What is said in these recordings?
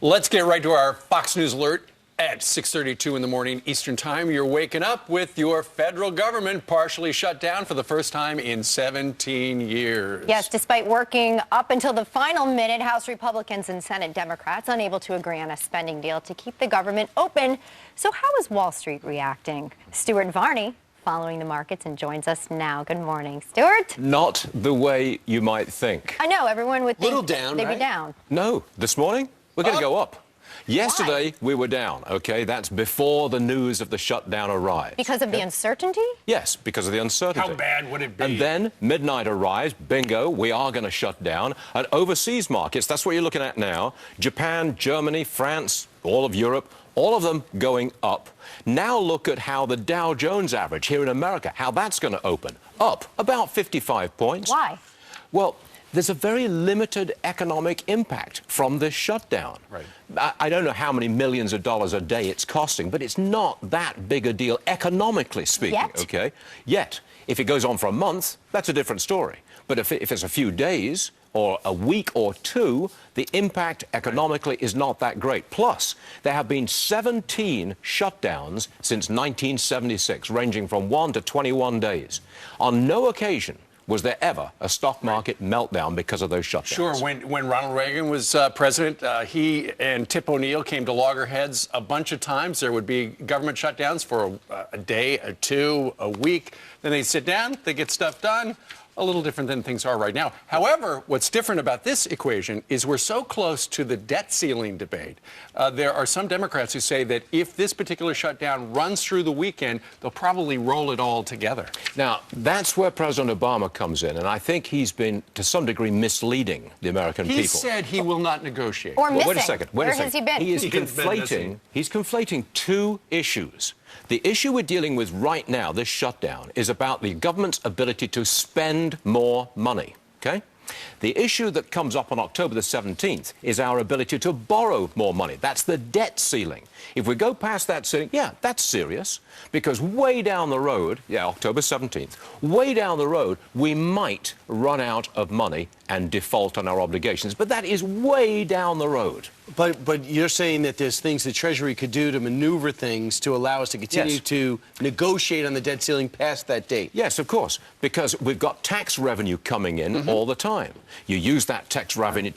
Let's get right to our Fox News alert at 6:32 in the morning Eastern Time. You're waking up with your federal government partially shut down for the first time in 17 years. Yes, despite working up until the final minute, House Republicans and Senate Democrats unable to agree on a spending deal to keep the government open. So how is Wall Street reacting? Stuart Varney following the markets and joins us now. Good morning, Stuart. Not the way you might think. I know, everyone would think Little down, they'd right? be down. No, this morning we're going to go up. Yesterday we were down, okay? That's before the news of the shutdown arrived. Because of the uncertainty? Yes, because of the uncertainty. How bad would it be? And then midnight arrives, bingo, we are going to shut down. And overseas markets, that's what you're looking at now. Japan, Germany, France, all of Europe, all of them going up. Now look at how the Dow Jones average here in America, how that's going to open. Up about 55 points. Why? Well, there's a very limited economic impact from this shutdown. Right. I don't know how many millions of dollars a day it's costing, but it's not that big a deal economically speaking, Yet? okay? Yet. If it goes on for a month, that's a different story. But if it's a few days or a week or two, the impact economically is not that great. Plus, there have been 17 shutdowns since 1976, ranging from 1 to 21 days. On no occasion was there ever a stock market meltdown because of those shutdowns. Sure, when Ronald Reagan was president, he and Tip O'Neill came to loggerheads a bunch of times. There would be government shutdowns for a day, a two, a week. Then they'd sit down, they get stuff done. A little different than things are right now. However, what's different about this equation is we're so close to the debt ceiling debate. There are some Democrats who say that if this particular shutdown runs through the weekend, they'll probably roll it all together. Now, that's where President Obama comes in, and I think he's been, to some degree, misleading the American people. He said he will not negotiate. Or missing. Wait a second. Where has he been? He's conflating two issues. The issue we're dealing with right now, this shutdown, is about the government's ability to spend more money, okay? The issue that comes up on October the 17th is our ability to borrow more money. That's the debt ceiling. If we go past that ceiling, yeah, that's serious, because way down the road, October 17th, way down the road, we might run out of money and default on our obligations. But that is way down the road. But you're saying that there's things the Treasury could do to maneuver things to allow us to continue to negotiate on the debt ceiling past that date? Yes, of course, because we've got tax revenue coming in all the time. You use that tax revenue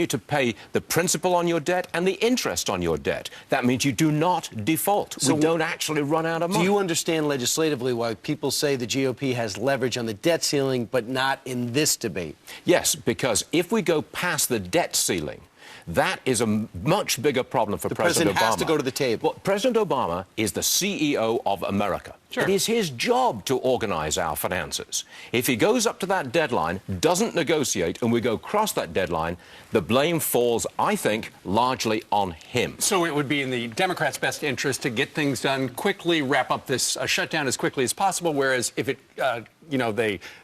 to pay the principal on your debt and the interest on your debt. That means you do not default. So we don't actually run out of money. Do you understand legislatively why people say the GOP has leverage on the debt ceiling but not in this debate? Yes, because if we go past the debt ceiling, that is a much bigger problem for President Obama. The president has to go to the table. Well, President Obama is the CEO of America. Sure. It is his job to organize our finances. If he goes up to that deadline, doesn't negotiate, and we go across that deadline, the blame falls, I think, largely on him. So it would be in the Democrats' best interest to get things done quickly, wrap up this shutdown as quickly as possible, whereas if it,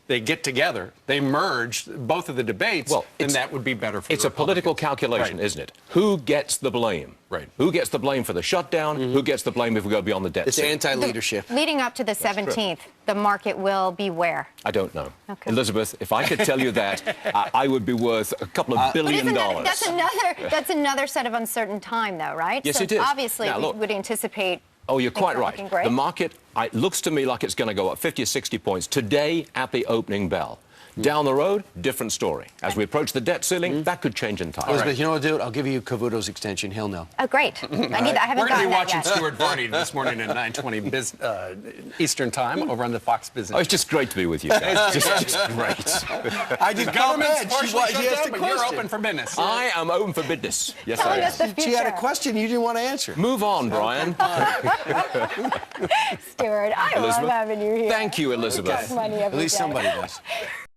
they get together, they merge both of the debates, then that would be better for the It's a political Republicans. calculation, Right. isn't it? Who gets the blame? Right. Who gets the blame for the shutdown? Who gets the blame if we go beyond the debt It's ceiling? anti-leadership. Leading up to the 17th, the market will be where? I don't know. Okay. Elizabeth, if I could tell you that, I would be worth a couple of billion dollars. That's another set of uncertain time, though, right? Yes, so it is. Obviously, Now, we look. would anticipate. Oh, you're quite right. looking great. The market looks to me like it's going to go up 50 or 60 points today at the opening bell. Down the road, different story. As we approach the debt ceiling, that could change entirely. Elizabeth, you know what, dude? I'll give you Cavuto's extension. He'll know. Oh, great. I haven't We're going to gotten be that watching yet. Stuart Varney this morning at 9:20 Eastern Time over on the Fox Business. Oh, it's just great to be with you guys. just great. I did Government's comment. partially shut asked down, a but you're question. open for business. I am open for business. Yes, I Telling am. us the future. She had a question you didn't want to answer. Move on, Brian. Stuart, I love Elizabeth, having you here. Thank you, Elizabeth. Money every At least day. somebody does.